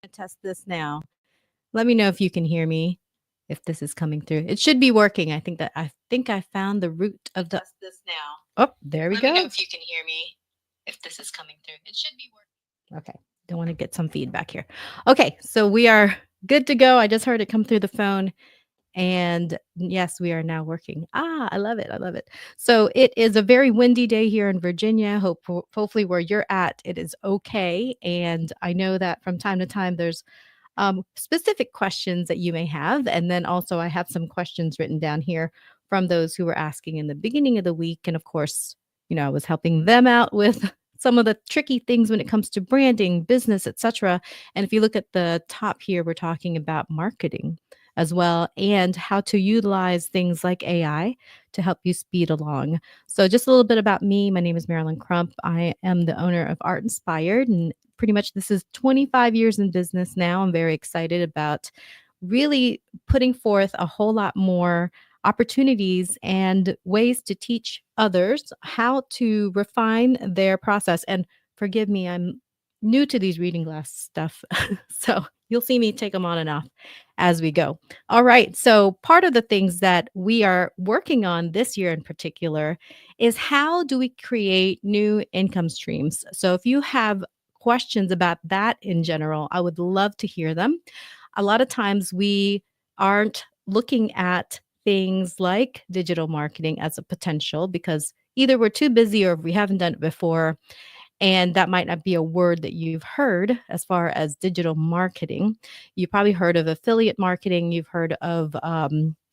Test this now. Let me know if you can hear me, if this is coming through. It should be working. I think I found the root of the test this now. Oh, there we Let me know go. If you can hear me, if this is coming through. It should be working. Okay. Don't want to get some feedback here. Okay, so we are good to go. I just heard it come through the phone. And yes, we are now working. I love it. I love it. So it is a very windy day here in Virginia. Hopefully, where you're at, it is okay. And I know that from time to time, there's specific questions that you may have. And then also, I have some questions written down here from those who were asking in the beginning of the week. And of course, I was helping them out with some of the tricky things when it comes to branding, business, etc. And if you look at the top here, we're talking about marketing as well and how to utilize things like AI to help you speed along. So, just a little bit about me. My name is Marilen Crump. I am the owner of Art Inspired, and pretty much this is 25 years in business now. I'm very excited about really putting forth a whole lot more opportunities and ways to teach others how to refine their process. And forgive me, I'm new to these reading glass stuff. So you'll see me take them on and off as we go. All right. So, part of the things that we are working on this year in particular is how do we create new income streams? So, if you have questions about that in general, I would love to hear them. A lot of times we aren't looking at things like digital marketing as a potential because either we're too busy or we haven't done it before, and that might not be a word that you've heard as far as digital marketing. You probably heard of affiliate marketing, you've heard of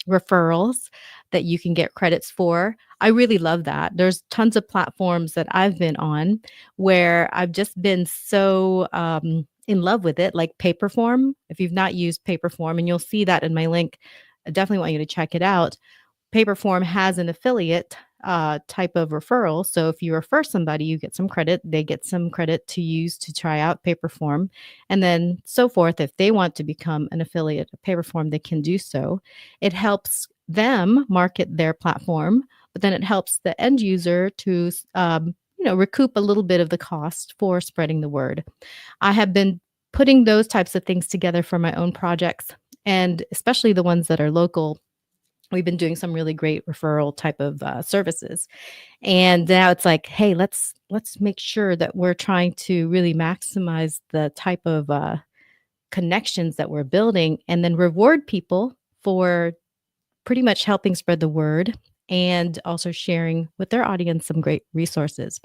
referrals that you can get credits for. I really love that. There's tons of platforms that I've been on where I've just been so in love with it, like Paperform. If you've not used Paperform, and you'll see that in my link, I definitely want you to check it out. Paperform has an affiliate type of referral. So if you refer somebody, you get some credit. They get some credit to use to try out Paperform, and then so forth. If they want to become an affiliate of Paperform, they can do so. It helps them market their platform, but then it helps the end user to recoup a little bit of the cost for spreading the word. I have been putting those types of things together for my own projects, and especially the ones that are local. We've been doing some really great referral type of services, and now it's like, hey, let's make sure that we're trying to really maximize the type of connections that we're building, and then reward people for pretty much helping spread the word and also sharing with their audience some great resources.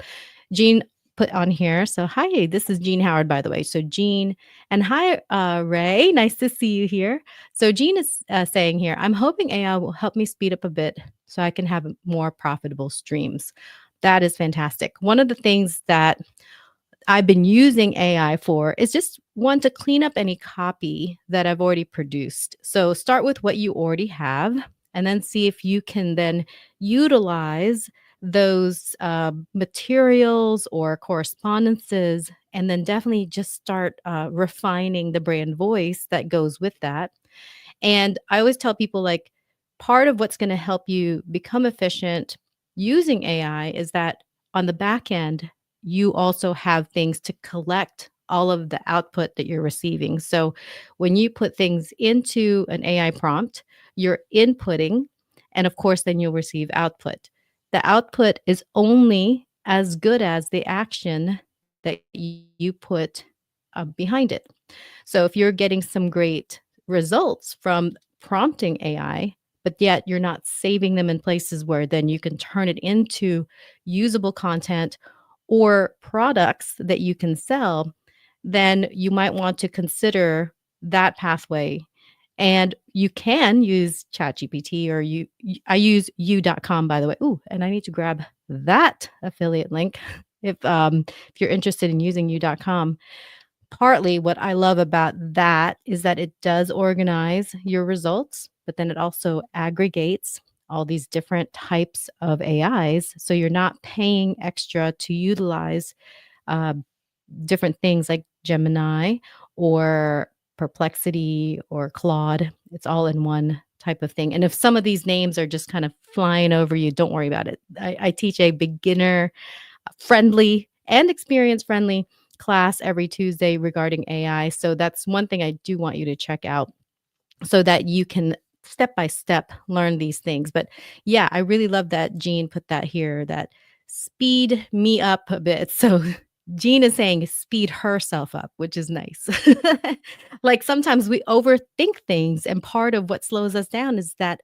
Jean put on here. So, hi, this is Jean Howard, by the way. So, Jean, and hi, Ray. Nice to see you here. So, Jean is saying here, I'm hoping AI will help me speed up a bit so I can have more profitable streams. That is fantastic. One of the things that I've been using AI for is just one to clean up any copy that I've already produced. So start with what you already have and then see if you can then utilize those materials or correspondences, and then definitely just start refining the brand voice that goes with that. And I always tell people, like, part of what's going to help you become efficient using AI is that on the back end, you also have things to collect all of the output that you're receiving. So when you put things into an AI prompt, you're inputting, and of course, then you'll receive output. The output is only as good as the action that you put behind it. So if you're getting some great results from prompting AI, but yet you're not saving them in places where then you can turn it into usable content or products that you can sell, then you might want to consider that pathway. And you can use ChatGPT or I use you.com, by the way. Ooh, and I need to grab that affiliate link if you're interested in using you.com. Partly what I love about that is that it does organize your results, but then it also aggregates all these different types of AIs. So you're not paying extra to utilize uh, different things like Gemini or Perplexity or Claude. It's all in one type of thing. And if some of these names are just kind of flying over you, don't worry about it. I teach a beginner friendly and experience friendly class every Tuesday regarding AI. So that's one thing I do want you to check out so that you can step by step learn these things. But yeah, I really love that Jean put that here, that speed me up a bit. So Jean is saying speed herself up, which is nice. Like sometimes we overthink things, and part of what slows us down is that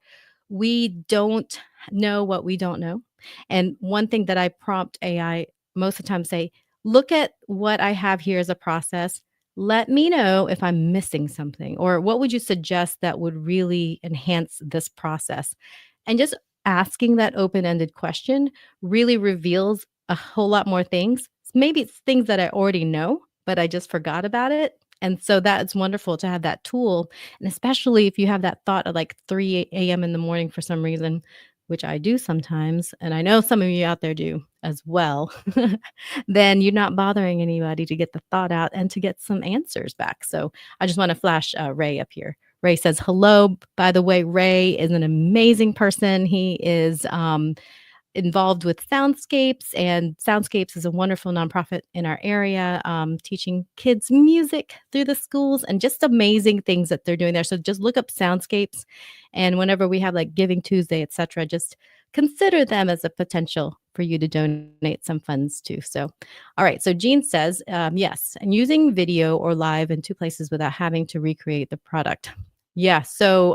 we don't know what we don't know. And one thing that I prompt AI most of the time, say, look at what I have here as a process, let me know if I'm missing something, or what would you suggest that would really enhance this process? And just asking that open ended question really reveals a whole lot more things. Maybe it's things that I already know, but I just forgot about it. And so that's wonderful to have that tool. And especially if you have that thought at like 3 a.m. in the morning for some reason, which I do sometimes. And I know some of you out there do as well. Then you're not bothering anybody to get the thought out and to get some answers back. So I just want to flash Ray up here. Ray says, hello. By the way, Ray is an amazing person. He is involved with Soundscapes, and Soundscapes is a wonderful nonprofit in our area, teaching kids music through the schools and just amazing things that they're doing there. So just look up Soundscapes, and whenever we have like Giving Tuesday, etc., just consider them as a potential for you to donate some funds to. So, all right. So Jean says, yes, and using video or live in two places without having to recreate the product. Yeah. So,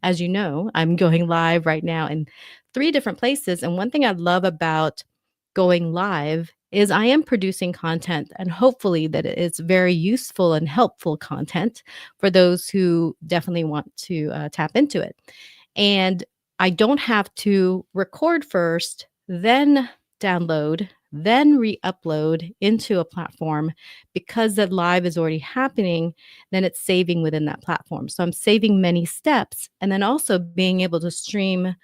as you know, I'm going live right now in 3 different places. And one thing I love about going live is I am producing content, and hopefully that it's very useful and helpful content for those who definitely want to tap into it. And I don't have to record first, then download, then re-upload into a platform, because that live is already happening. Then it's saving within that platform. So I'm saving many steps, and then also being able to stream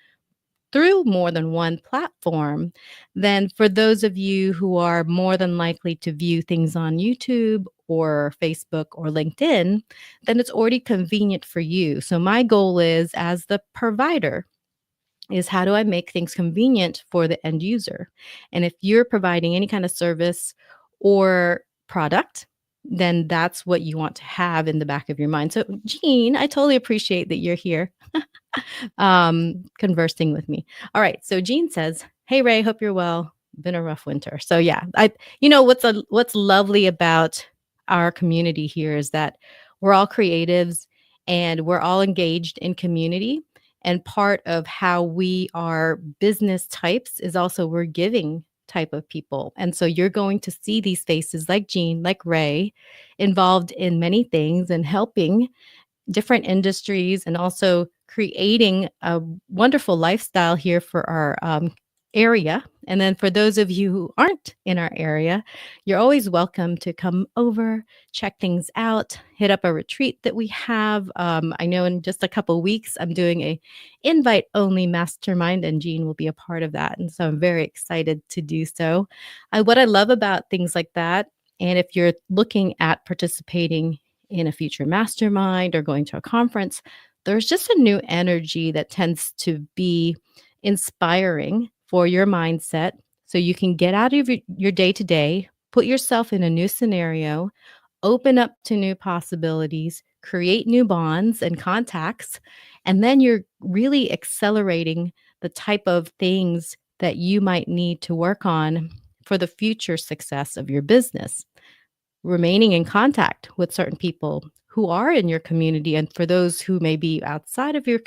through more than one platform. Then for those of you who are more than likely to view things on YouTube or Facebook or LinkedIn, then it's already convenient for you. So my goal is, as the provider, is how do I make things convenient for the end user? And if you're providing any kind of service or product, then that's what you want to have in the back of your mind. So Jean, I totally appreciate that you're here conversing with me. All right. So Jean says, hey Ray, hope you're well. Been a rough winter. So yeah, what's lovely about our community here is that we're all creatives and we're all engaged in community. And part of how we are business types is also we're giving type of people. And so you're going to see these faces like Jean, like Ray, involved in many things and helping different industries, and also creating a wonderful lifestyle here for our area. And then for those of you who aren't in our area, you're always welcome to come over, check things out, hit up a retreat that we have. I know in just a couple weeks, I'm doing a invite only mastermind, and Jean will be a part of that. And so I'm very excited to do so. What I love about things like that, and if you're looking at participating in a future mastermind or going to a conference, there's just a new energy that tends to be inspiring for your mindset. So you can get out of your day to day, put yourself in a new scenario, open up to new possibilities, create new bonds and contacts, and then you're really accelerating the type of things that you might need to work on for the future success of your business. Remaining in contact with certain people who are in your community, and for those who may be outside of your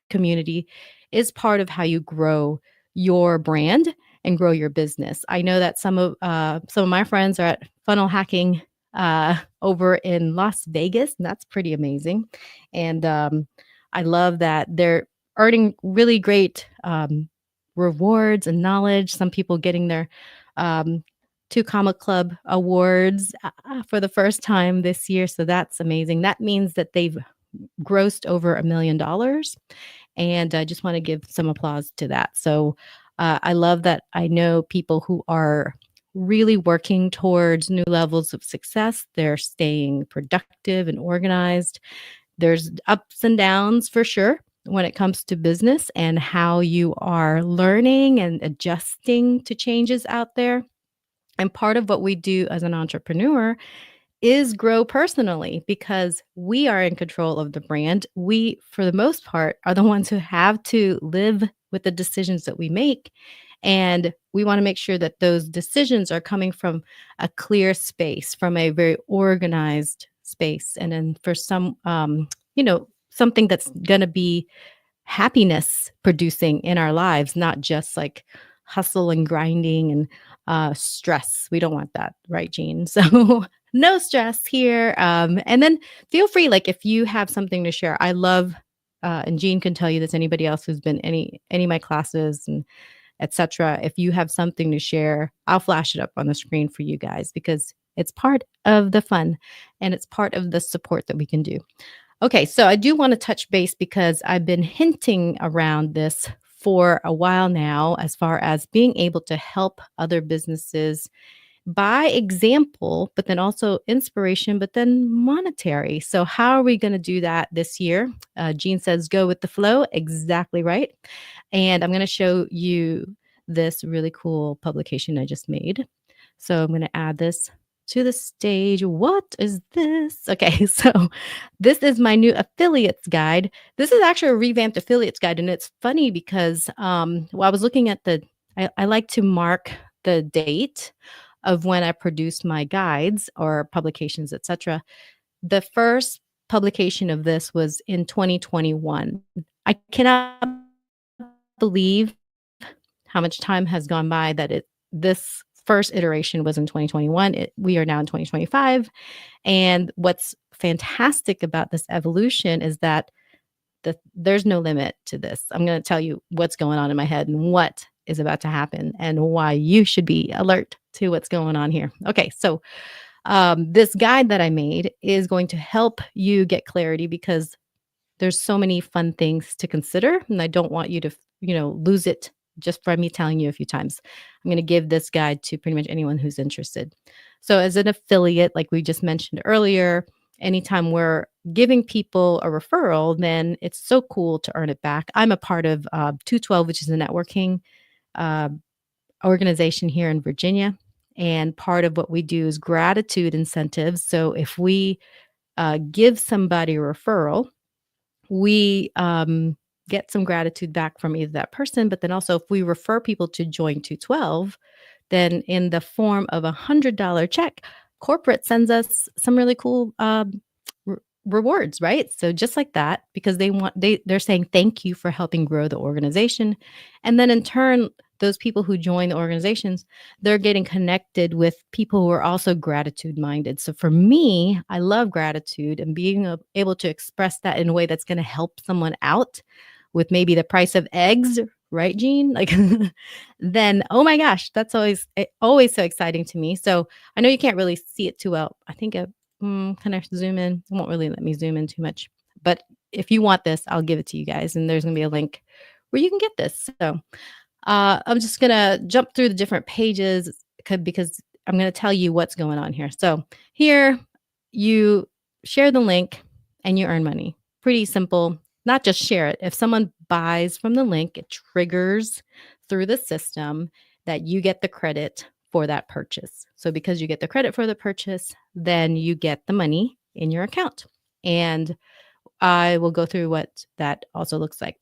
community, is part of how you grow your brand and grow your business. I know that some of my friends are at funnel hacking over in Las Vegas, and that's pretty amazing. And I love that they're earning really great rewards and knowledge. Some people getting their Two Comma Club awards for the first time this year. So that's amazing. That means that they've grossed over $1 million. And I just want to give some applause to that. So I love that I know people who are really working towards new levels of success. They're staying productive and organized. There's ups and downs for sure when it comes to business and how you are learning and adjusting to changes out there. And part of what we do as an entrepreneur is grow personally because we are in control of the brand. We, for the most part, are the ones who have to live with the decisions that we make. And we want to make sure that those decisions are coming from a clear space, from a very organized space. And then for some, something that's going to be happiness producing in our lives, not just like hustle and grinding and stress. We don't want that, right, Jean? So no stress here. And then feel free, like if you have something to share. I love, and Jean can tell you this. Anybody else who's been any of my classes and etc. If you have something to share, I'll flash it up on the screen for you guys because it's part of the fun and it's part of the support that we can do. Okay, so I do want to touch base because I've been hinting around this for a while now, as far as being able to help other businesses by example, but then also inspiration, but then monetary. So, how are we going to do that this year? Jean says, go with the flow. Exactly right. And I'm going to show you this really cool publication I just made. So, I'm going to add this to the stage. What is this? Okay, so this is my new affiliates guide. This is actually a revamped affiliates guide. And it's funny because I was looking at I like to mark the date of when I produce my guides or publications, etc. The first publication of this was in 2021. I cannot believe how much time has gone by that this first iteration was in 2021. We are now in 2025. And what's fantastic about this evolution is that there's no limit to this. I'm going to tell you what's going on in my head and what is about to happen and why you should be alert to what's going on here. Okay, so this guide that I made is going to help you get clarity because there's so many fun things to consider, and I don't want you to, lose it just by me telling you a few times. I'm going to give this guide to pretty much anyone who's interested. So as an affiliate, like we just mentioned earlier, anytime we're giving people a referral, then it's so cool to earn it back. I'm a part of 212, which is a networking uh, organization here in Virginia. And part of what we do is gratitude incentives. So if we give somebody a referral, we get some gratitude back from either that person, but then also if we refer people to join 212, then in the form of $100 check, corporate sends us some really cool rewards, right? So just like that, because they're saying thank you for helping grow the organization, and then in turn, those people who join the organizations, they're getting connected with people who are also gratitude minded. So for me, I love gratitude and being able to express that in a way that's going to help someone out with maybe the price of eggs, right, Jean? Like, then, oh my gosh, that's always so exciting to me. So I know you can't really see it too well. I think can I zoom in? It won't really let me zoom in too much. But if you want this, I'll give it to you guys. And there's going to be a link where you can get this. So I'm just going to jump through the different pages because I'm going to tell you what's going on here. So here you share the link and you earn money. Pretty simple. Not just share it. If someone buys from the link, it triggers through the system that you get the credit for that purchase. So because you get the credit for the purchase, then you get the money in your account. And I will go through what that also looks like.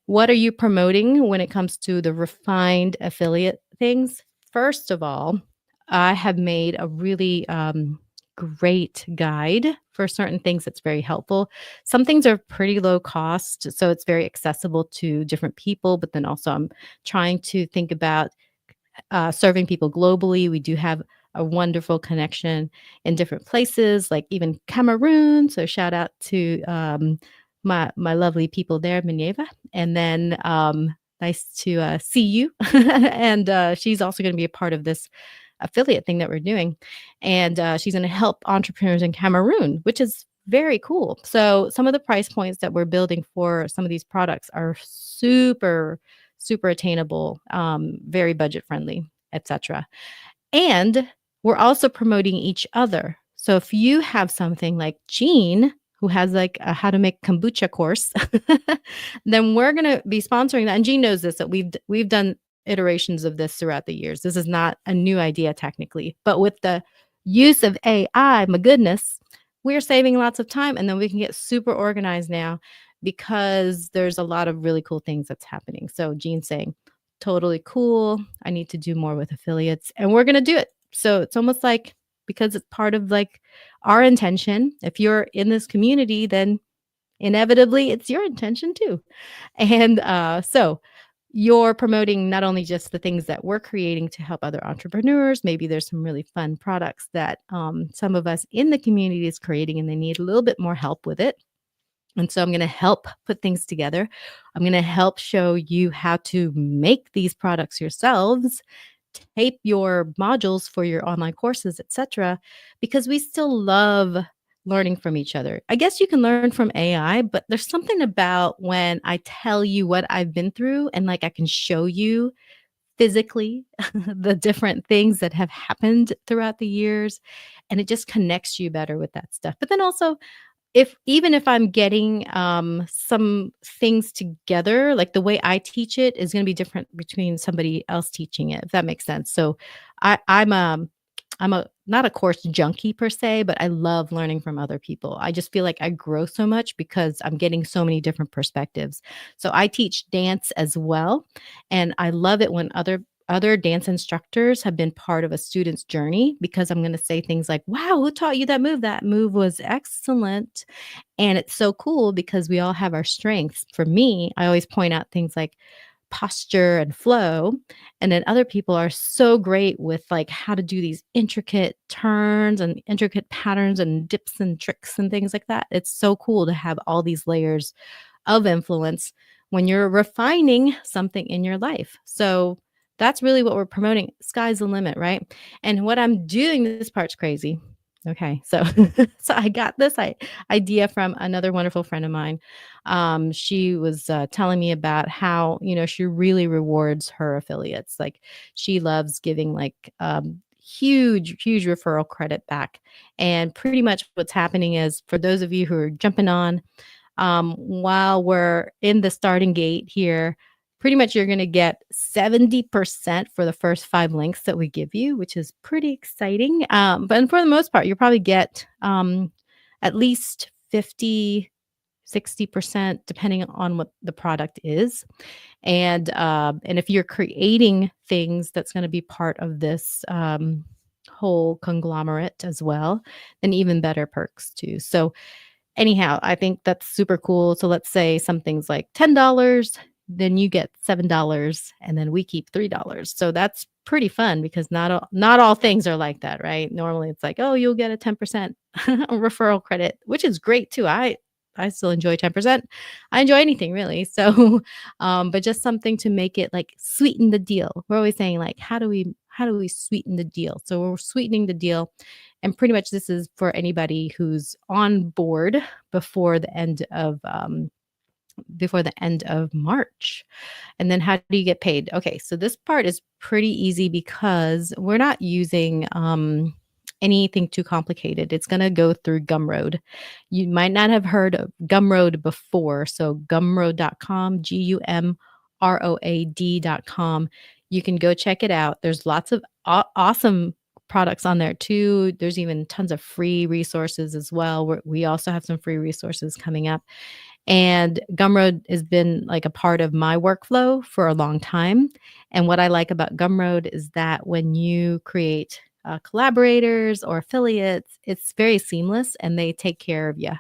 What are you promoting when it comes to the refined affiliate things? First of all, I have made a really great guide for certain things that's very helpful. Some things are pretty low cost, so it's very accessible to different people, but then also I'm trying to think about serving people globally. We do have a wonderful connection in different places, like even Cameroon. So shout out to my lovely people there, Minerva. And then nice to see you. And she's also going to be a part of this affiliate thing that we're doing. And she's going to help entrepreneurs in Cameroon, which is very cool. So some of the price points that we're building for some of these products are super, super attainable, very budget friendly, etc. And we're also promoting each other. So if you have something like Jean, who has like a how to make kombucha course, then we're going to be sponsoring that. And Jean knows this, that we've done iterations of this throughout the years. This is not a new idea technically, but with the use of AI, my goodness, we're saving lots of time, and then we can get super organized now because there's a lot of really cool things that's happening. So Jean's saying, totally cool. I need to do more with affiliates, and we're going to do it. So it's almost like, because it's part of like our intention. If you're in this community, then inevitably it's your intention too. And so you're promoting not only just the things that we're creating to help other entrepreneurs, maybe there's some really fun products that some of us in the community is creating and they need a little bit more help with it. And so I'm going to help put things together. I'm going to help show you how to make these products yourselves, tape your modules for your online courses, etc., because we still love learning from each other. I guess you can learn from AI, but there's something about when I tell you what I've been through and like I can show you physically the different things that have happened throughout the years, and it just connects you better with that stuff. But then also, if even if I'm getting, some things together, like the way I teach it is gonna be different between somebody else teaching it, if that makes sense. So I'm a not a course junkie per se, but I love learning from other people. I just feel like I grow so much because I'm getting so many different perspectives. So I teach dance as well, and I love it when other dance instructors have been part of a student's journey, because I'm going to say things like, wow, who taught you that move? That move was excellent. And it's so cool because we all have our strengths. For me, I always point out things like posture and flow. And then other people are so great with like how to do these intricate turns and intricate patterns and dips and tricks and things like that. It's so cool to have all these layers of influence when you're refining something in your life. So that's really what we're promoting. Sky's the limit, right? And what I'm doing, this part's crazy. Okay, so so I got this idea from another wonderful friend of mine. She was telling me about how, she really rewards her affiliates. Like, she loves giving like huge referral credit back. And pretty much what's happening is, for those of you who are jumping on, while we're in the starting gate here, pretty much you're going to get 70% for the first 5 links that we give you, which is pretty exciting. But for the most part, you'll probably get at least 50, 60%, depending on what the product is. And if you're creating things that's going to be part of this whole conglomerate as well, then even better perks too. So anyhow, I think that's super cool. So let's say something's like $10, then you get $7, and then we keep $3. So that's pretty fun, because not all things are like that, right? Normally it's like, oh, you'll get a 10% referral credit, which is great too. I still enjoy 10%. I enjoy anything really. So but just something to make it like sweeten the deal. We're always saying like, how do we sweeten the deal? So we're sweetening the deal. And pretty much this is for anybody who's on board before the end of March. And then how do you get paid? Okay, so this part is pretty easy because we're not using anything too complicated. It's going to go through Gumroad. You might not have heard of Gumroad before. So gumroad.com, Gumroad.com. You can go check it out. There's lots of awesome products on there too. There's even tons of free resources as well. We also have some free resources coming up. And Gumroad has been like a part of my workflow for a long time. And what I like about Gumroad is that when you create collaborators or affiliates, it's very seamless and they take care of you.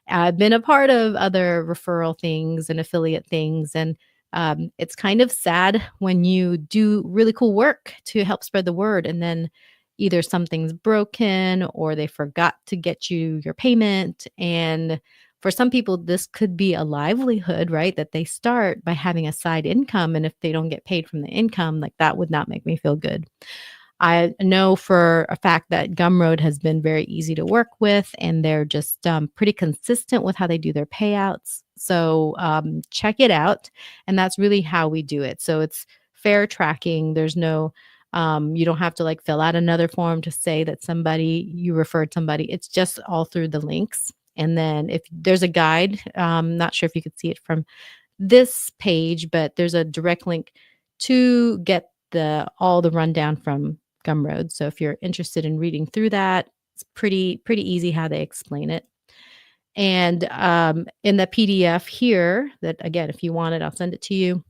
I've been a part of other referral things and affiliate things, and it's kind of sad when you do really cool work to help spread the word, and then either something's broken or they forgot to get you your payment. And for some people, this could be a livelihood, right? That they start by having a side income. And if they don't get paid from the income, like that would not make me feel good. I know for a fact that Gumroad has been very easy to work with, and they're just pretty consistent with how they do their payouts. So check it out. And that's really how we do it. So it's fair tracking. There's no, you don't have to like fill out another form to say that you referred somebody. It's just all through the links. And then if there's a guide, not sure if you could see it from this page, but there's a direct link to get all the rundown from Gumroad. So if you're interested in reading through that, it's pretty easy how they explain it. And in the PDF here, that again, if you want it, I'll send it to you.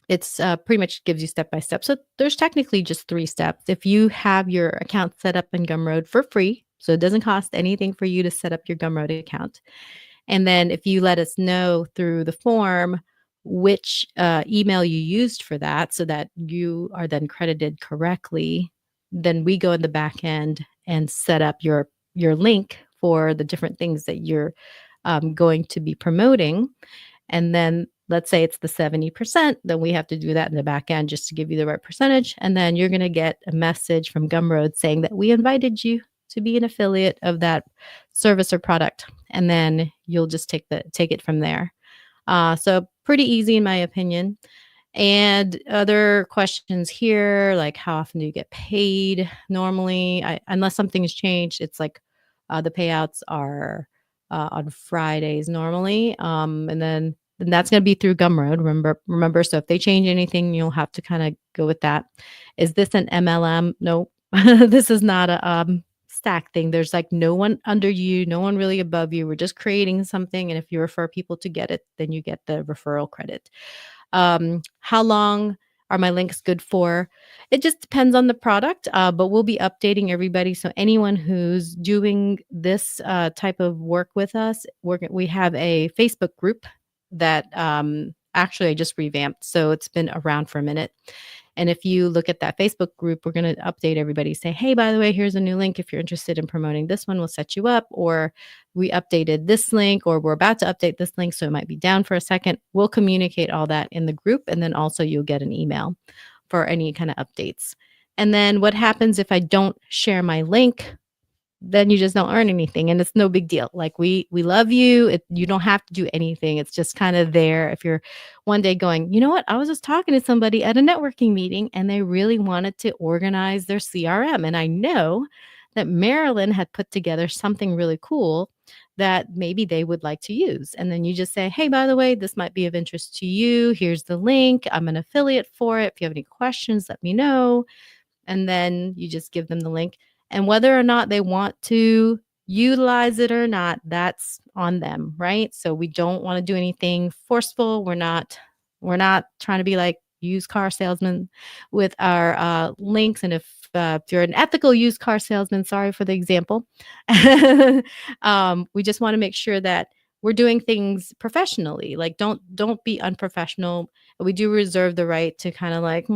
It's pretty much gives you step by step. So there's technically just 3 steps. If you have your account set up in Gumroad for free, so it doesn't cost anything for you to set up your Gumroad account. And then if you let us know through the form which email you used for that so that you are then credited correctly, then we go in the back end and set up your link for the different things that you're going to be promoting. And then let's say it's the 70%, then we have to do that in the back end just to give you the right percentage. And then you're going to get a message from Gumroad saying that we invited you to be an affiliate of that service or product. And then you'll just take it from there. So pretty easy in my opinion. And other questions here, like how often do you get paid? Normally, unless something's changed, it's like the payouts are on Fridays normally. And then that's going to be through Gumroad. Remember, so if they change anything, you'll have to kind of go with that. Is this an MLM? No, this is not a stack thing. There's like no one under you, no one really above you. We're just creating something. And if you refer people to get it, then you get the referral credit. How long are my links good for? It just depends on the product, but we'll be updating everybody. So anyone who's doing this type of work with us, we have a Facebook group that actually I just revamped. So it's been around for a minute. And if you look at that Facebook group, we're going to update everybody, say, hey, by the way, here's a new link. If you're interested in promoting this one, we'll set you up. Or we updated this link, or we're about to update this link, so it might be down for a second. We'll communicate all that in the group. And then also you'll get an email for any kind of updates. And then what happens if I don't share my link? Then you just don't earn anything, and it's no big deal. Like we love you. You don't have to do anything. It's just kind of there. If you're one day going, you know what? I was just talking to somebody at a networking meeting and they really wanted to organize their CRM. And I know that Marilen had put together something really cool that maybe they would like to use. And then you just say, hey, by the way, this might be of interest to you. Here's the link. I'm an affiliate for it. If you have any questions, let me know. And then you just give them the link. And whether or not they want to utilize it or not, that's on them, right? So we don't want to do anything forceful. We're not trying to be like used car salesmen with our links. And if you're an ethical used car salesman, sorry for the example, we just want to make sure that we're doing things professionally. Like don't be unprofessional. We do reserve the right to kind of like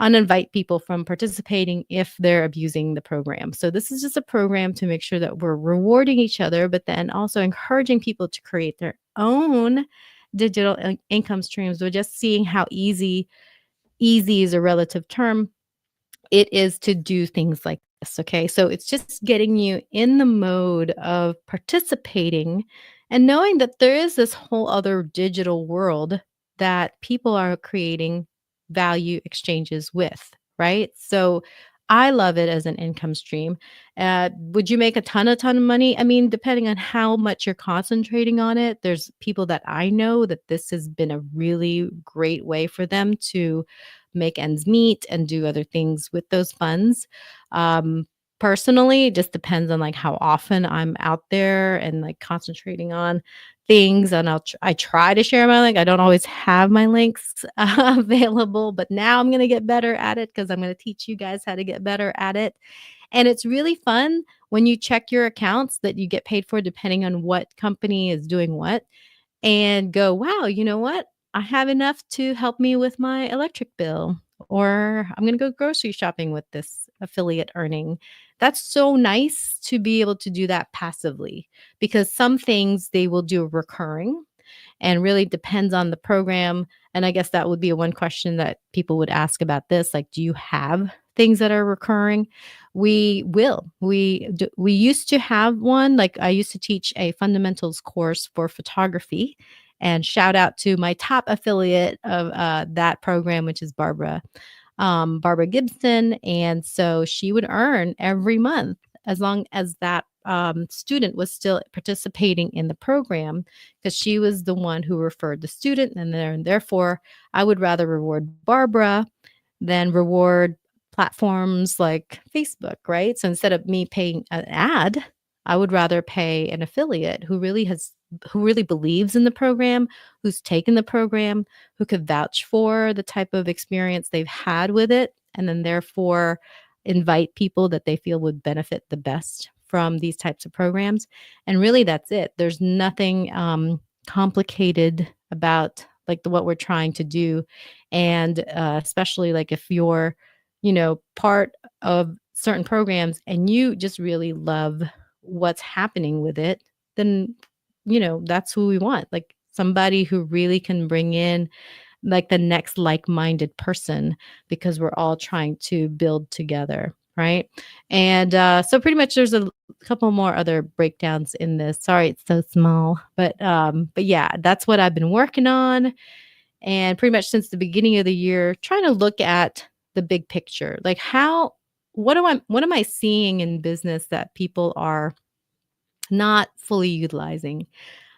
uninvite people from participating if they're abusing the program. So this is just a program to make sure that we're rewarding each other, but then also encouraging people to create their own digital income streams. We're just seeing how easy is a relative term. It is to do things like this. Okay. So it's just getting you in the mode of participating and knowing that there is this whole other digital world that people are creating value exchanges with, right? So I love it as an income stream. Would you make a ton of money? I mean, depending on how much you're concentrating on it, there's people that I know that this has been a really great way for them to make ends meet and do other things with those funds. Personally, it just depends on like how often I'm out there and like concentrating on things. And I try to share my link. I don't always have my links available, but now I'm going to get better at it because I'm going to teach you guys how to get better at it. And it's really fun when you check your accounts that you get paid for depending on what company is doing what and go, wow, you know what? I have enough to help me with my electric bill, or I'm going to go grocery shopping with this affiliate earning. That's so nice to be able to do that passively because some things they will do recurring and really depends on the program. And I guess that would be a one question that people would ask about this. Like, do you have things that are recurring? We will. We used to have one. Like I used to teach a fundamentals course for photography. And shout out to my top affiliate of that program, which is Barbara Gibson. And so she would earn every month as long as that student was still participating in the program because she was the one who referred the student, and therefore I would rather reward Barbara than reward platforms like Facebook, right? So instead of me paying an ad, I would rather pay an affiliate who really believes in the program, who's taken the program, who could vouch for the type of experience they've had with it, and then therefore invite people that they feel would benefit the best from these types of programs. And really that's it. There's nothing complicated about like what we're trying to do. And especially like if you're, part of certain programs and you just really love what's happening with it, then that's who we want. Like somebody who really can bring in like the next like-minded person because we're all trying to build together, right? And so pretty much there's a couple more other breakdowns in this. Sorry, it's so small, but yeah, that's what I've been working on, and pretty much since the beginning of the year, trying to look at the big picture, like what am I seeing in business that people are not fully utilizing.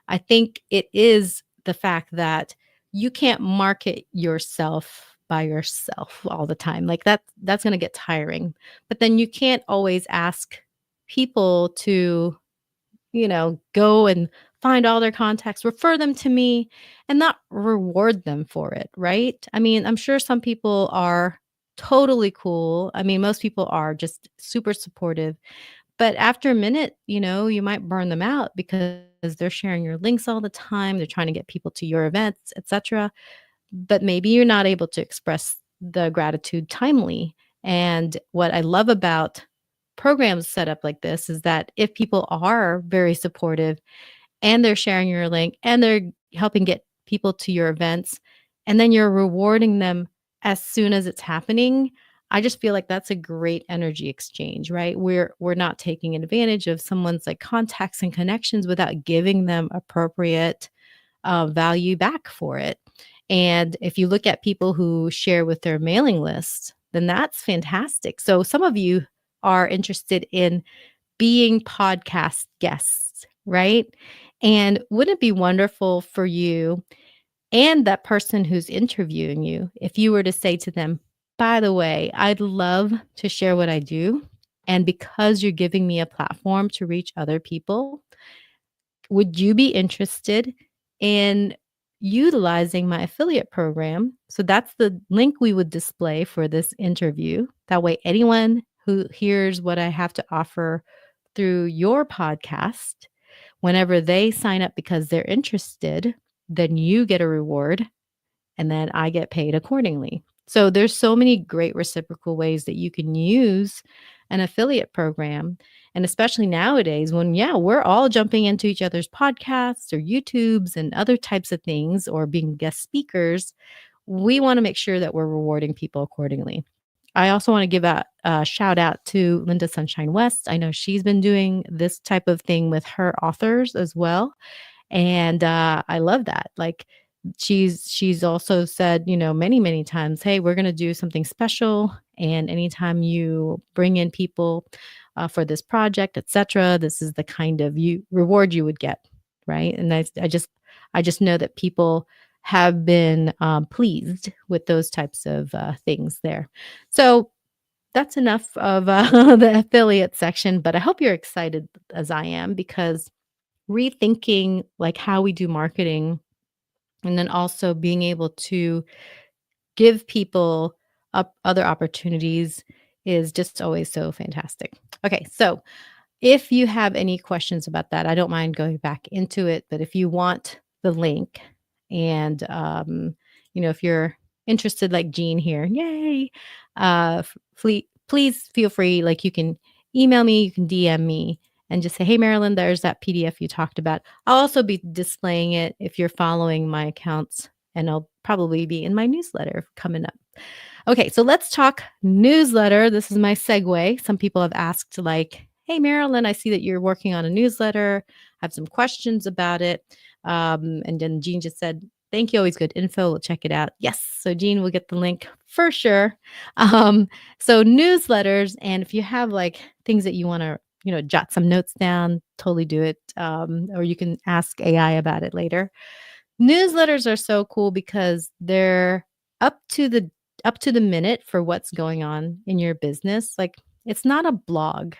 I think it is the fact that you can't market yourself by yourself all the time. Like that's going to get tiring. But then you can't always ask people to, go and find all their contacts, refer them to me and not reward them for it, right? I mean, I'm sure some people are totally cool. I mean, most people are just super supportive, but after a minute, you might burn them out because they're sharing your links all the time. They're trying to get people to your events, etc. But maybe you're not able to express the gratitude timely. And what I love about programs set up like this is that if people are very supportive and they're sharing your link and they're helping get people to your events and then you're rewarding them as soon as it's happening, I just feel like that's a great energy exchange, right? We're not taking advantage of someone's like contacts and connections without giving them appropriate value back for it. And if you look at people who share with their mailing lists, then that's fantastic. So some of you are interested in being podcast guests, right? And wouldn't it be wonderful for you and that person who's interviewing you if you were to say to them, by the way, I'd love to share what I do. And because you're giving me a platform to reach other people, would you be interested in utilizing my affiliate program? So that's the link we would display for this interview. That way, anyone who hears what I have to offer through your podcast, whenever they sign up because they're interested, then you get a reward and then I get paid accordingly. So there's so many great reciprocal ways that you can use an affiliate program. And especially nowadays when, yeah, we're all jumping into each other's podcasts or YouTubes and other types of things or being guest speakers, we want to make sure that we're rewarding people accordingly. I also want to give a shout out to Linda Sunshine West. I know she's been doing this type of thing with her authors as well. And I love that. Like she's also said, many times, hey, we're going to do something special. And anytime you bring in people for this project, etc., this is the kind of reward you would get, right? And I just know that people have been pleased with those types of things there. So that's enough of the affiliate section, but I hope you're excited as I am because rethinking like how we do marketing and then also being able to give people other opportunities is just always so fantastic. Okay, so if you have any questions about that, I don't mind going back into it, but if you want the link and if you're interested like Jean here, yay, please feel free, like you can email me, you can DM me and just say, hey, Marilen, there's that PDF you talked about. I'll also be displaying it if you're following my accounts, and I'll probably be in my newsletter coming up. Okay, so let's talk newsletter. This is my segue. Some people have asked like, hey, Marilen, I see that you're working on a newsletter. I have some questions about it. And then Jean just said, thank you. Always good info. We'll check it out. Yes. So Jean will get the link for sure. So newsletters. And if you have like things that you want to jot some notes down, totally do it. Or you can ask AI about it later. Newsletters are so cool because they're up to the up to the minute for what's going on in your business. Like, it's not a blog,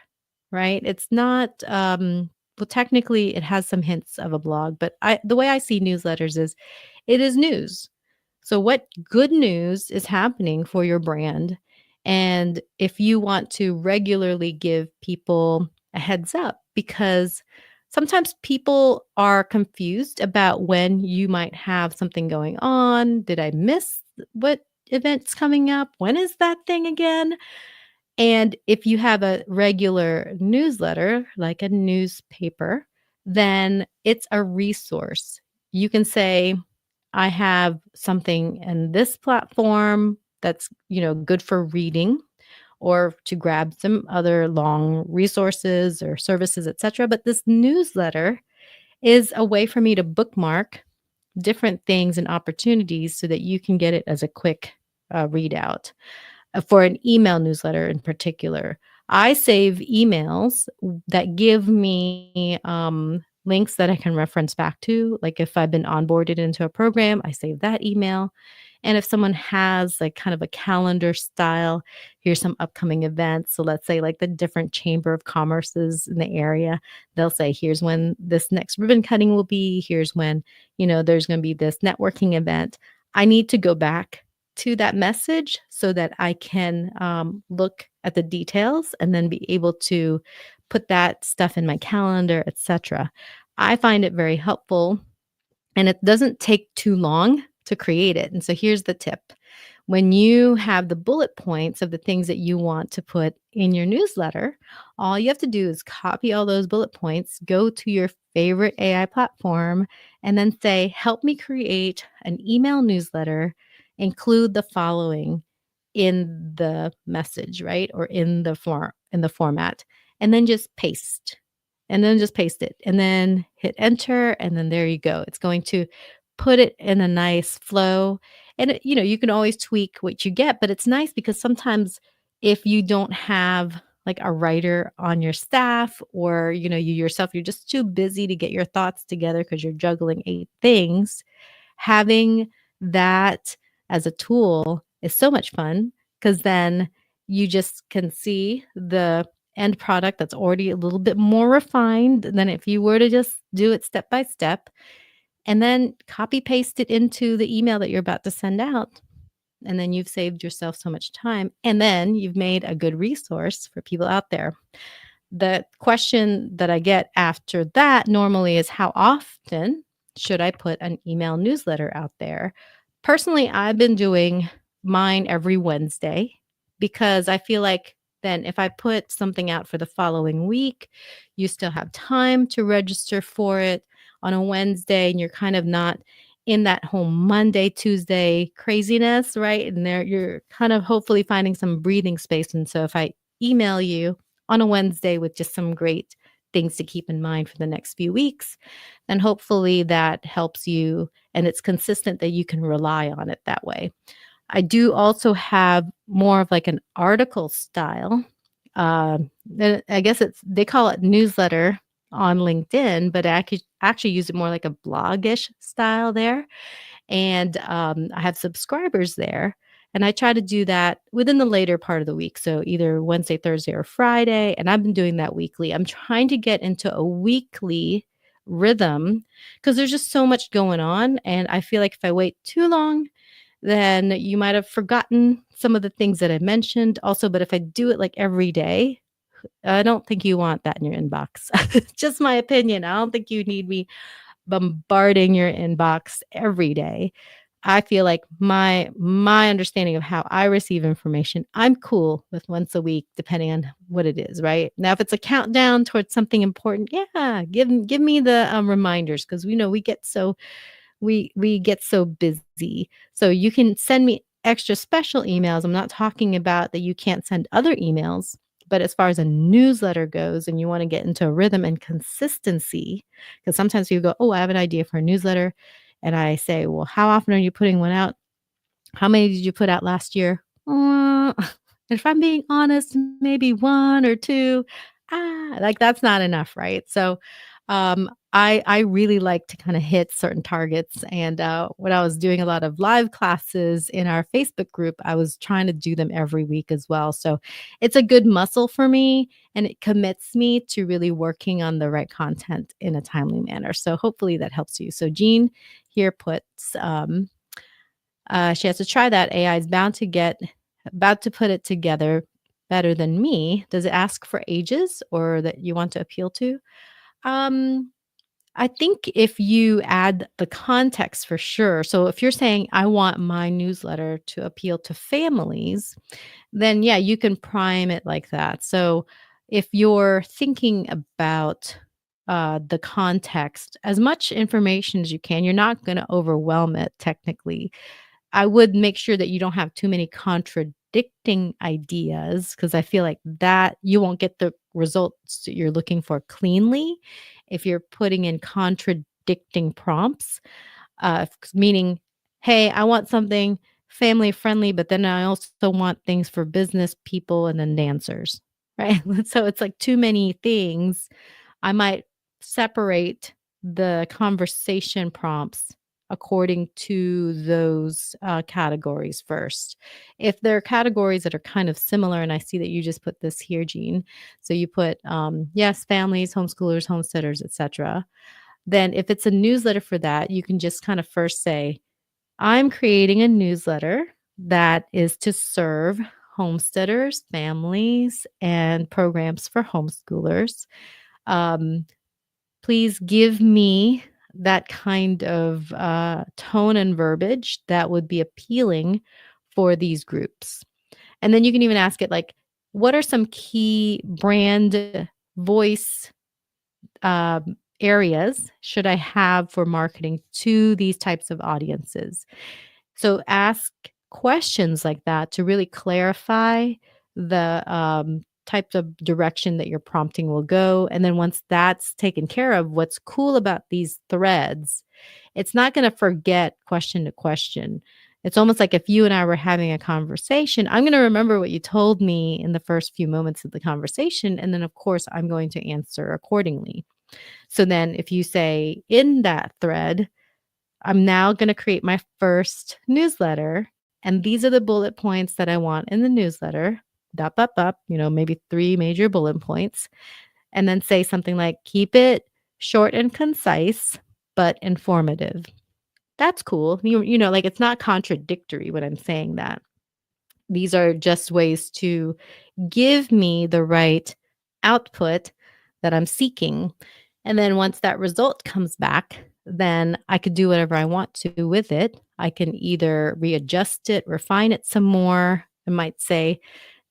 right? It's not well, technically it has some hints of a blog, but I the way I see newsletters is it is news. So what good news is happening for your brand? And if you want to regularly give people a heads up, because sometimes people are confused about when you might have something going on. Did I miss what event's coming up? When is that thing again? And if you have a regular newsletter, like a newspaper, then it's a resource. You can say, I have something in this platform that's, good for reading or to grab some other long resources or services, etc. But this newsletter is a way for me to bookmark different things and opportunities so that you can get it as a quick readout for an email newsletter in particular. I save emails that give me links that I can reference back to. Like if I've been onboarded into a program, I save that email. And if someone has like kind of a calendar style, here's some upcoming events. So let's say like the different chamber of commerces in the area, they'll say, here's when this next ribbon cutting will be. Here's when, there's going to be this networking event. I need to go back to that message so that I can look at the details and then be able to put that stuff in my calendar, etc. I find it very helpful and it doesn't take too long to create it. And so here's the tip. When you have the bullet points of the things that you want to put in your newsletter, all you have to do is copy all those bullet points, go to your favorite AI platform, and then say, help me create an email newsletter, include the following in the message, right? Or in the format, and then just paste. And then just paste it and then hit enter. And then there you go. It's going to put it in a nice flow. And, you can always tweak what you get, but it's nice because sometimes if you don't have like a writer on your staff or, you yourself, you're just too busy to get your thoughts together because you're juggling 8 things, having that as a tool is so much fun because then you just can see the end product that's already a little bit more refined than if you were to just do it step by step and then copy paste it into the email that you're about to send out. And then you've saved yourself so much time. And then you've made a good resource for people out there. The question that I get after that normally is how often should I put an email newsletter out there? Personally, I've been doing mine every Wednesday because I feel like then if I put something out for the following week, you still have time to register for it on a Wednesday and you're kind of not in that whole Monday, Tuesday craziness, right? And there you're kind of hopefully finding some breathing space. And so if I email you on a Wednesday with just some great things to keep in mind for the next few weeks, then hopefully that helps you and it's consistent that you can rely on it that way. I do also have more of like an article style. I guess they call it newsletter on LinkedIn, but I could actually use it more like a blogish style there. And I have subscribers there. And I try to do that within the later part of the week. So either Wednesday, Thursday, or Friday. And I've been doing that weekly. I'm trying to get into a weekly rhythm because there's just so much going on. And I feel like if I wait too long, then you might have forgotten some of the things that I mentioned also. But if I do it like every day, I don't think you want that in your inbox. Just my opinion. I don't think you need me bombarding your inbox every day. I feel like my understanding of how I receive information, I'm cool with once a week, depending on what it is, right? Now, if it's a countdown towards something important, yeah, give me the reminders because we get so we get so busy. So you can send me extra special emails. I'm not talking about that you can't send other emails, but as far as a newsletter goes and you want to get into a rhythm and consistency, because sometimes you go, oh, I have an idea for a newsletter. And I say, well, how often are you putting one out? How many did you put out last year? If I'm being honest, maybe one or two. Like that's not enough, right? So, I really like to kind of hit certain targets. And when I was doing a lot of live classes in our Facebook group, I was trying to do them every week as well. So it's a good muscle for me, and it commits me to really working on the right content in a timely manner. So hopefully that helps you. So Jean here puts she has to try that. AI is about to put it together better than me. Does it ask for ages or that you want to appeal to? Um, I think if you add the context for sure. So if you're saying, I want my newsletter to appeal to families, then yeah, you can prime it like that. So if you're thinking about the context, as much information as you can, you're not going to overwhelm it technically. I would make sure that you don't have too many contradicting ideas because I feel like that you won't get the results that you're looking for cleanly if you're putting in contradicting prompts, meaning, hey, I want something family friendly, but then I also want things for business people and then dancers, right? So it's like too many things. I might separate the conversation prompts according to those categories first. If there are categories that are kind of similar, and I see that you just put this here, Jean. So you put yes, families, homeschoolers, homesteaders, etc. Then if it's a newsletter for that, you can just kind of first say, I'm creating a newsletter that is to serve homesteaders, families, and programs for homeschoolers. Um, Please give me that kind of tone and verbiage that would be appealing for these groups. And then you can even ask it like, what are some key brand voice areas should I have for marketing to these types of audiences? So ask questions like that to really clarify the types of direction that your prompting will go. And then once that's taken care of, what's cool about these threads, it's not going to forget question to question. It's almost like if you and I were having a conversation, I'm going to remember what you told me in the first few moments of the conversation. And then, of course, I'm going to answer accordingly. So then if you say in that thread, I'm now going to create my first newsletter. And these are the bullet points that I want in the newsletter. Dot, dot, dot, maybe 3 major bullet points. And then say something like, keep it short and concise, but informative. That's cool. Like it's not contradictory when I'm saying that. These are just ways to give me the right output that I'm seeking. And then once that result comes back, then I could do whatever I want to with it. I can either readjust it, refine it some more. I might say,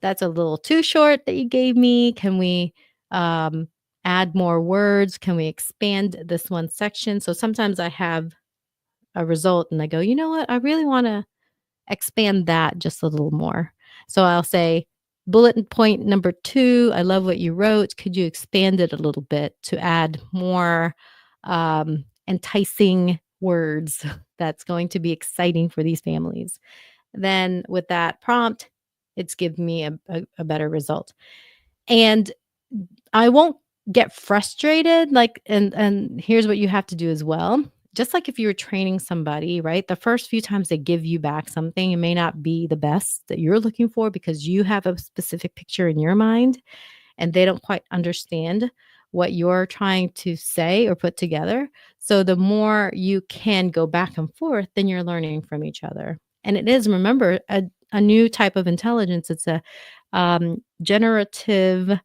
that's a little too short that you gave me. Can we add more words? Can we expand this one section? So sometimes I have a result and I go, you know what? I really want to expand that just a little more. So I'll say, bullet point number 2, I love what you wrote. Could you expand it a little bit to add more enticing words that's going to be exciting for these families? Then with that prompt, it's given me a better result. And I won't get frustrated, like and here's what you have to do as well. Just like if you were training somebody, right? The first few times they give you back something, it may not be the best that you're looking for because you have a specific picture in your mind and they don't quite understand what you're trying to say or put together. So the more you can go back and forth, then you're learning from each other. And it is, remember, a new type of intelligence. It's a generative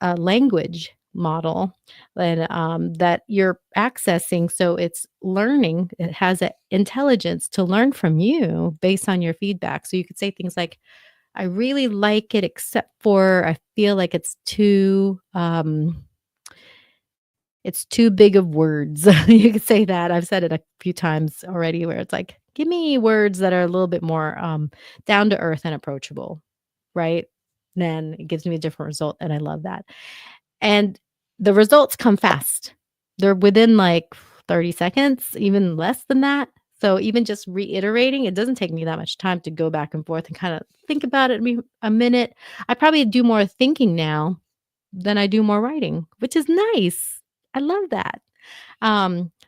language model that you're accessing. So it's learning, it has an intelligence to learn from you based on your feedback. So you could say things like, I really like it, except for I feel like it's too big of words. You could say that. I've said it a few times already where it's like, give me words that are a little bit more down to earth and approachable, right? Then it gives me a different result. And I love that. And the results come fast. They're within like 30 seconds, even less than that. So even just reiterating, it doesn't take me that much time to go back and forth and kind of think about it a minute. I probably do more thinking now then I do more writing, which is nice. I love that.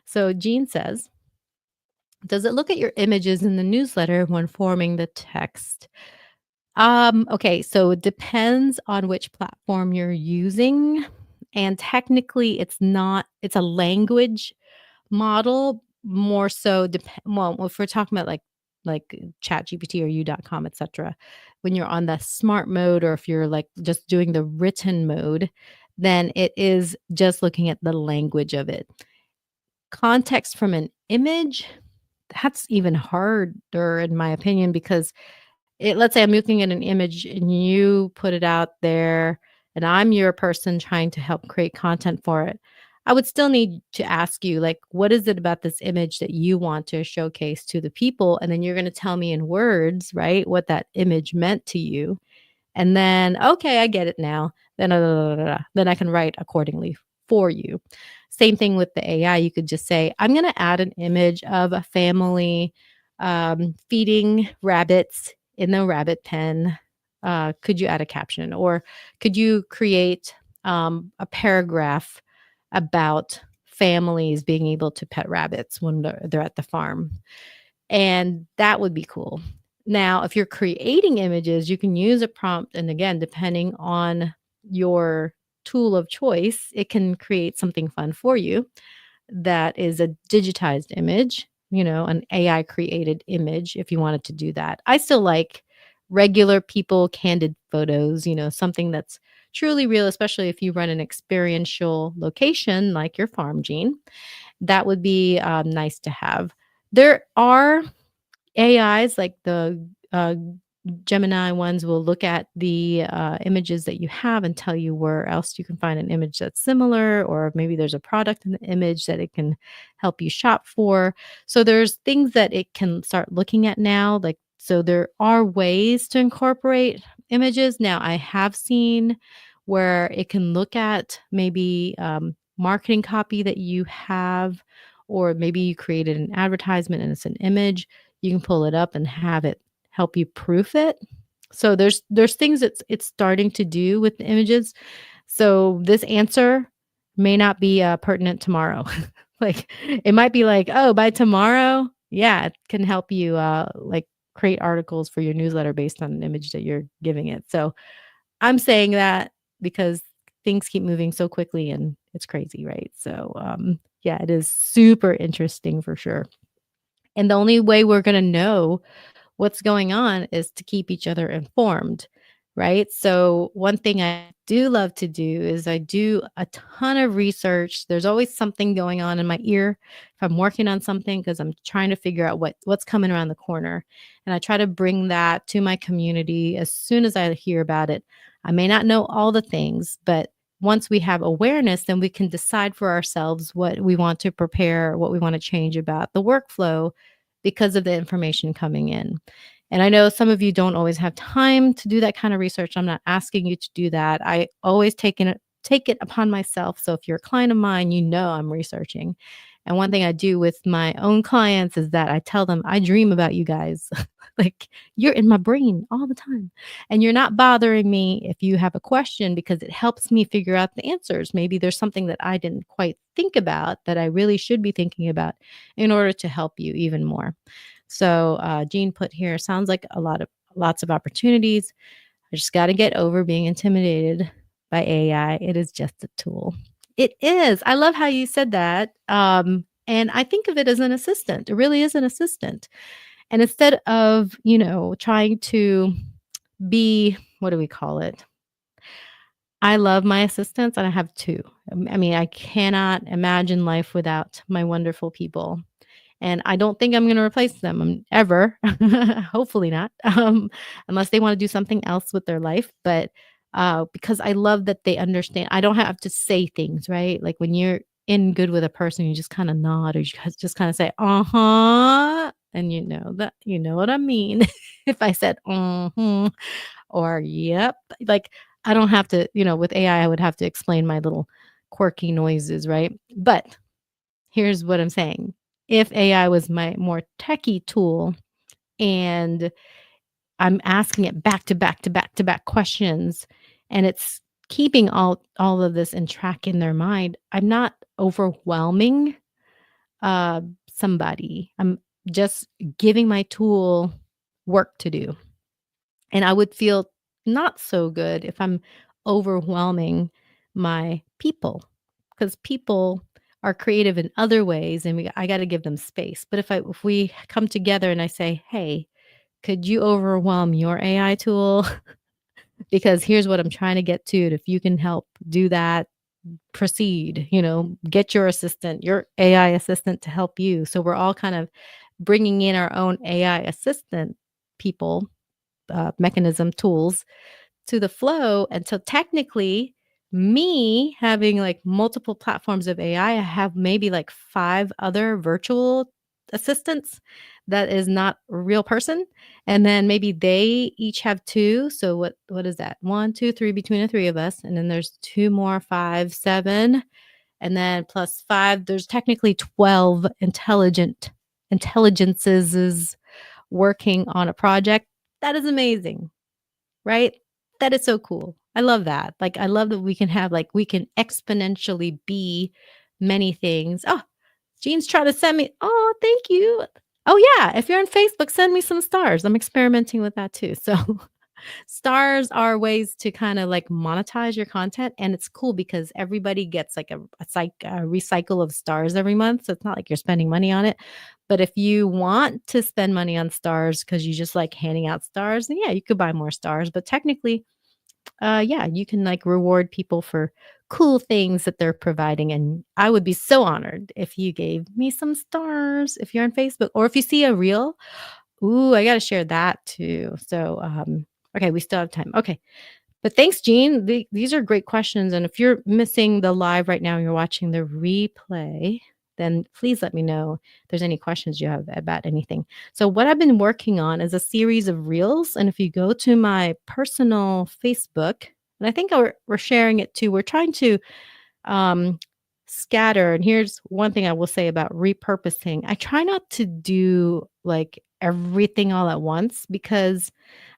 So Jean says, does it look at your images in the newsletter when forming the text? Okay, so it depends on which platform you're using. And technically, it's a language model more so well, if we're talking about like ChatGPT or U.com, etc. When you're on the smart mode or if you're like just doing the written mode, then it is just looking at the language of it. Context from an image, that's even harder in my opinion because let's say I'm looking at an image and you put it out there and I'm your person trying to help create content for it. I would still need to ask you, like, what is it about this image that you want to showcase to the people? And then you're going to tell me in words, right, what that image meant to you. And then, okay, I get it now. Then I can write accordingly for you. Same thing with the AI. You could just say, I'm going to add an image of a family feeding rabbits in the rabbit pen. Could you add a caption? Or could you create a paragraph about families being able to pet rabbits when they're at the farm? And that would be cool. Now, if you're creating images, you can use a prompt. And again, depending on your tool of choice, it can create something fun for you that is a digitized image, an AI created image if you wanted to do that. I still like regular people, candid photos, something that's truly real, especially if you run an experiential location like your farm, Gene. That would be nice to have. There are AIs like the Gemini ones will look at the images that you have and tell you where else you can find an image that's similar, or maybe there's a product in the image that it can help you shop for. So there's things that it can start looking at now. Like, so there are ways to incorporate images. Now, I have seen where it can look at maybe marketing copy that you have, or maybe you created an advertisement and it's an image. You can pull it up and have it help you proof it. So there's things that it's starting to do with the images. So this answer may not be pertinent tomorrow. Like it might be like, oh, by tomorrow, yeah, it can help you like create articles for your newsletter based on an image that you're giving it. So I'm saying that because things keep moving so quickly and it's crazy, right? So yeah, it is super interesting for sure. And the only way we're going to know what's going on is to keep each other informed, right? So, one thing I do love to do is I do a ton of research. There's always something going on in my ear if I'm working on something because I'm trying to figure out what's coming around the corner. And I try to bring that to my community as soon as I hear about it. I may not know all the things, but once we have awareness, then we can decide for ourselves what we want to prepare, what we want to change about the workflow because of the information coming in. And I know some of you don't always have time to do that kind of research. I'm not asking you to do that. I always take it upon myself. So if you're a client of mine, I'm researching. And one thing I do with my own clients is that I tell them I dream about you guys. Like you're in my brain all the time. And you're not bothering me if you have a question because it helps me figure out the answers. Maybe there's something that I didn't quite think about that I really should be thinking about in order to help you even more. So Jean put here, sounds like lots of opportunities. I just got to get over being intimidated by AI. It is just a tool. It is. I love how you said that. And I think of it as an assistant. It really is an assistant. And instead of, trying to be, what do we call it? I love my assistants and I have two. I mean, I cannot imagine life without my wonderful people. And I don't think I'm going to replace them ever. Hopefully not, unless they want to do something else with their life. But because I love that they understand, I don't have to say things, right? Like when you're in good with a person, you just kind of nod or you just kind of say, and you know what I mean. If I said, or yep, like I don't have to, with AI, I would have to explain my little quirky noises, right? But here's what I'm saying. If AI was my more techie tool and I'm asking it back to back to back to back questions and it's keeping all of this in track in their mind, I'm not overwhelming uh, somebody. I'm just giving my tool work to do. And I would feel not so good if I'm overwhelming my people, because people are creative in other ways and I got to give them space. But if we come together and I say, "Hey, could you overwhelm your AI tool because here's what I'm trying to get to, and if you can help do that, proceed, get your assistant, your AI assistant to help you." So we're all kind of bringing in our own AI assistant people, mechanism, tools to the flow. And so technically, me having like multiple platforms of AI, I have maybe like 5 other virtual assistants that is not a real person. And then maybe they each have 2. So what is that? 1, 2, 3 between the 3 of us. And then there's 2 more, 5, 7. And then plus 5, there's technically 12 intelligences working on a project. That is amazing, right? That is so cool. I love that. Like, I love that we can have, like, we can exponentially be many things. Oh, Jean's trying to send me. Oh, thank you. Oh, yeah. If you're on Facebook, send me some stars. I'm experimenting with that too. So, stars are ways to kind of like monetize your content. And it's cool because everybody gets like a recycle of stars every month. So, it's not like you're spending money on it. But if you want to spend money on stars because you just like handing out stars, then yeah, you could buy more stars. But technically, yeah, you can like reward people for cool things that they're providing. And I would be so honored if you gave me some stars if you're on Facebook or if you see a reel. Ooh, I got to share that too. So, okay, we still have time. Okay. But thanks, Jean. These are great questions. And if you're missing the live right now and you're watching the replay, then please let me know if there's any questions you have about anything. So, what I've been working on is a series of reels. And if you go to my personal Facebook, and I think we're sharing it too, we're trying to um, scatter. And here's one thing I will say about repurposing. I try not to do like everything all at once because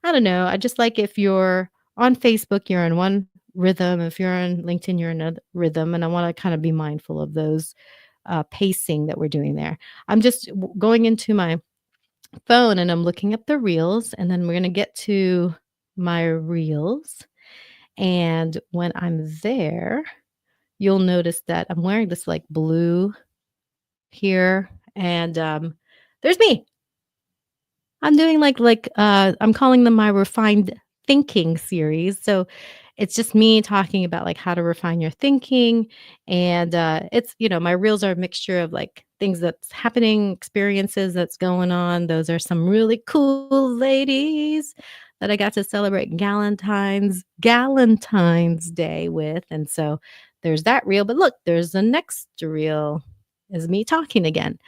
I don't know. I just like if you're on Facebook, you're in one rhythm. If you're on LinkedIn, you're in another rhythm. And I want to kind of be mindful of those pacing that we're doing there. I'm just going into my phone and I'm looking up the reels, and then we're going to get to my reels. And when I'm there, you'll notice that I'm wearing this like blue here and there's me. I'm doing I'm calling them my refined thinking series. So it's just me talking about like how to refine your thinking. And it's, my reels are a mixture of like things that's happening, experiences that's going on. Those are some really cool ladies that I got to celebrate Galentine's Day with. And so there's that reel. But look, there's the next reel is me talking again.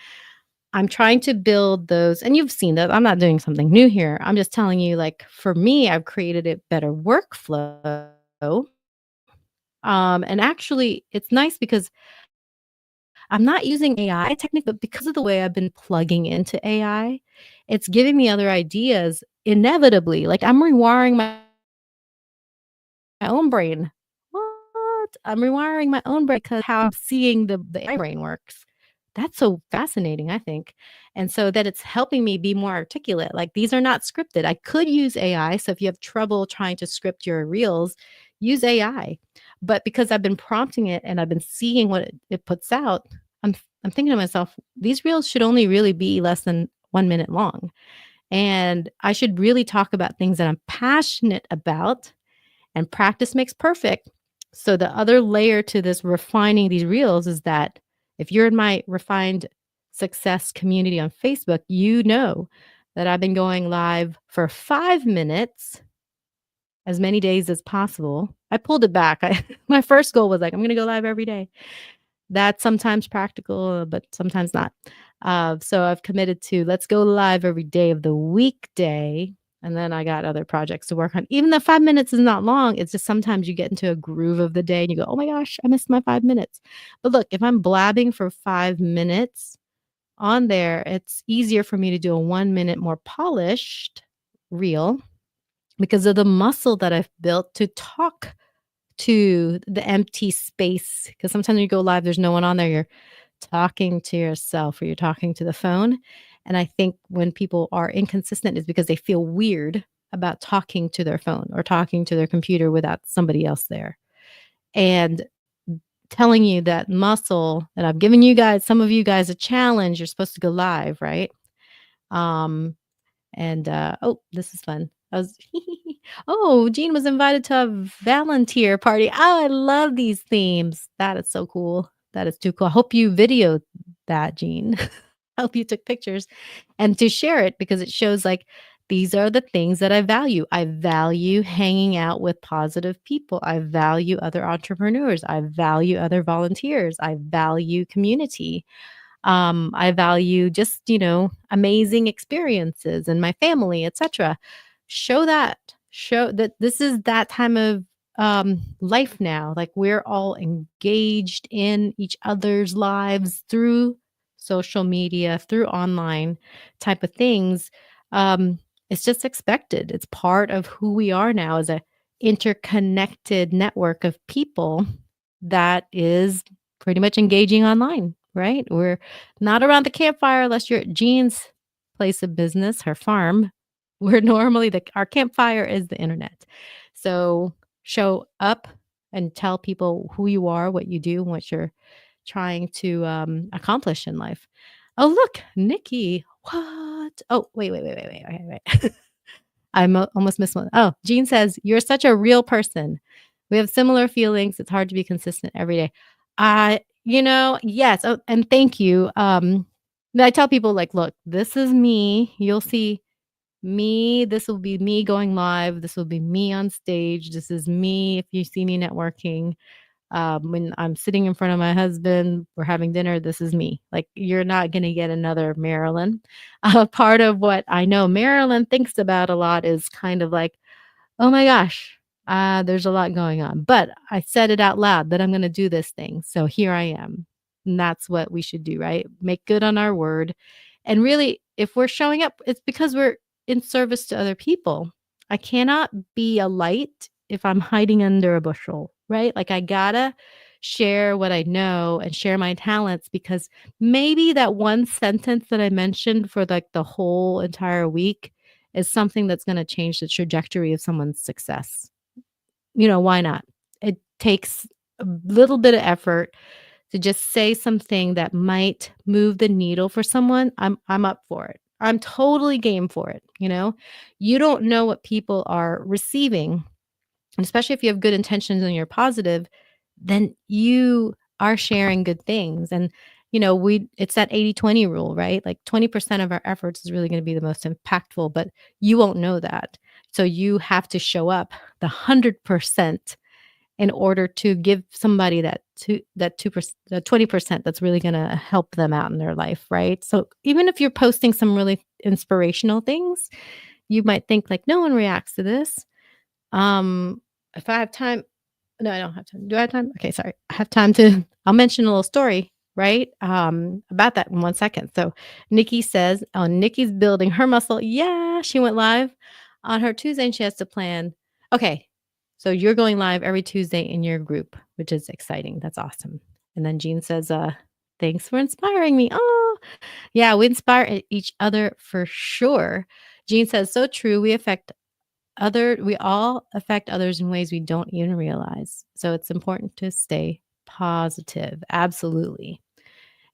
I'm trying to build those, and you've seen that. I'm not doing something new here. I'm just telling you, like, for me, I've created a better workflow. And actually, it's nice because I'm not using AI technically, but because of the way I've been plugging into AI, it's giving me other ideas inevitably. Like, I'm rewiring my own brain. What? I'm rewiring my own brain because how I'm seeing the AI brain works. That's so fascinating, I think. And so that it's helping me be more articulate. Like these are not scripted. I could use AI. So if you have trouble trying to script your reels, use AI. But because I've been prompting it and I've been seeing what it puts out, I'm thinking to myself, these reels should only really be less than 1 minute long. And I should really talk about things that I'm passionate about, and practice makes perfect. So the other layer to this refining these reels is that if you're in my refined success community on Facebook, you know that I've been going live for 5 minutes as many days as possible. I pulled it back. My first goal was like, I'm going to go live every day. That's sometimes practical, but sometimes not. So I've committed to let's go live every day of the weekday. And then I got other projects to work on. Even though 5 minutes is not long, it's just sometimes you get into a groove of the day and you go, oh my gosh, I missed my 5 minutes. But look, if I'm blabbing for 5 minutes on there, it's easier for me to do a 1 minute more polished reel because of the muscle that I've built to talk to the empty space, because sometimes when you go live, there's no one on there. You're talking to yourself or you're talking to the phone. And I think when people are inconsistent is because they feel weird about talking to their phone or talking to their computer without somebody else there. And telling you that muscle, and I've given you guys, some of you guys, a challenge. You're supposed to go live, right? Um, oh, this is fun. I was oh, Jean was invited to a volunteer party. Oh, I love these themes. That is so cool. That is too cool. I hope you videoed that, Jean. I hope you took pictures and to share it because it shows like these are the things that I value. I value hanging out with positive people. I value other entrepreneurs. I value other volunteers. I value community. I value just, amazing experiences and my family, etc. Show that. Show that this is that time of life now. Like we're all engaged in each other's lives through social media, through online type of things. Um, it's just expected. It's part of who we are now as a interconnected network of people that is pretty much engaging online, right? We're not around the campfire unless you're at Jean's place of business, her farm. We're normally our campfire is the internet. So show up and tell people who you are, what you do, and what you're trying to accomplish in life. Oh, look, Nikki. What? Oh, wait. Almost missed one. Oh, Jean says, "You're such a real person. We have similar feelings. It's hard to be consistent every day." Yes. Oh, and thank you. I tell people like, look, this is me. You'll see me. This will be me going live. This will be me on stage. This is me if you see me networking. When I'm sitting in front of my husband, we're having dinner. This is me. Like, you're not going to get another Marilen. Part of what I know Marilen thinks about a lot is kind of like, oh my gosh, there's a lot going on. But I said it out loud that I'm going to do this thing. So here I am. And that's what we should do, right? Make good on our word. And really, if we're showing up, it's because we're in service to other people. I cannot be a light if I'm hiding under a bushel, right? Like I gotta share what I know and share my talents because maybe that one sentence that I mentioned for like the whole entire week is something that's going to change the trajectory of someone's success. Why not? It takes a little bit of effort to just say something that might move the needle for someone. I'm up for it. I'm totally game for it, You don't know what people are receiving, and especially if you have good intentions and you're positive, then you are sharing good things. And it's that 80-20 rule, right? Like 20% of our efforts is really going to be the most impactful, but you won't know that. So you have to show up the 100% in order to give somebody that 2%, the 20% that's really going to help them out in their life, right? So even if you're posting some really inspirational things, you might think like, no one reacts to this. If I have time, no, I don't have time. Do I have time? Okay, sorry. I have time I'll mention a little story, right? About that in 1 second. So Nikki says, oh, Nikki's building her muscle. Yeah, she went live on her Tuesday and she has to plan. Okay, so you're going live every Tuesday in your group, which is exciting. That's awesome. And then Jean says, thanks for inspiring me. Oh, yeah, we inspire each other for sure. Jean says, so true. We all affect others in ways we don't even realize. So it's important to stay positive. Absolutely.